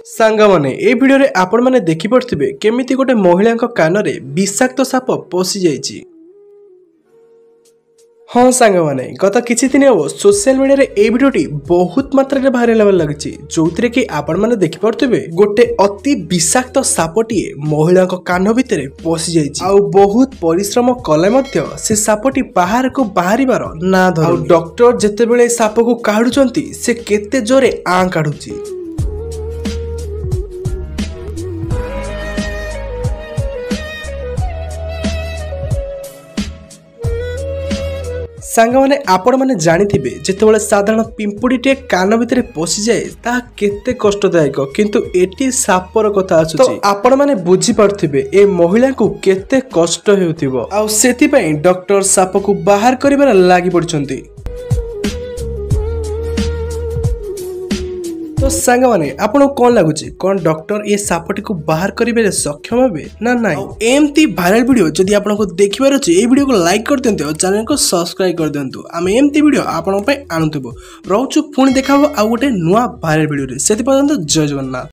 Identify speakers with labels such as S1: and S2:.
S1: सांगमाने ए video रे आपण माने देखि पड़थिबे केमिति गोटे महिला कान रे विषाक्त साप पशि जाइछि। हाँ सांगमाने गत किछि दिन अब सोशल मीडिया रे ए भिडियोटी बहुत मात्रा रे भाइराल होबार लागिछि, जोउथिरे कि आपण माने देखि पड़थिबे गोटे अति विषाक्त सापटी महिला कान भितरे पशि जाइछि। आ बहुत परिश्रम कले मध्य से सापटी बाहर को बाहरिबार ना धर। डॉक्टर जेतेबेले साप को काढुचंती से केते जोरे आ काढुछि। सांगमाने आपण माने जानिथिबे जेतेबेले साधारण पिंपुडीटे कान भितरे पशि जाए ता केते कष्टदायक, किंतु एटी सापर कथा आछुछि तो आपण माने बुझी पारथिबे ए महिला को केते कष्ट हेउथिबो। आ सेति पई डॉक्टर साप को बाहर करिबार लागि पड़छंती। तो सांगमाने आपन कोन लागुछि, कोन डॉक्टर ए सापटी को बाहर करिबे सक्षम हेबे ना नाही? एमती वायरल वीडियो जदि आपन को देखिबार अछि ए वीडियो को लाइक कर दियंतु और चैनल को सब्सक्राइब कर दियंतु। आमे एमती वीडियो आपन पय आनुतबो रहउछु, पुणी देखाबो आ गोटे नुवा वायरल वीडियो रे। सेति पर्यंत जय जगन्नाथ।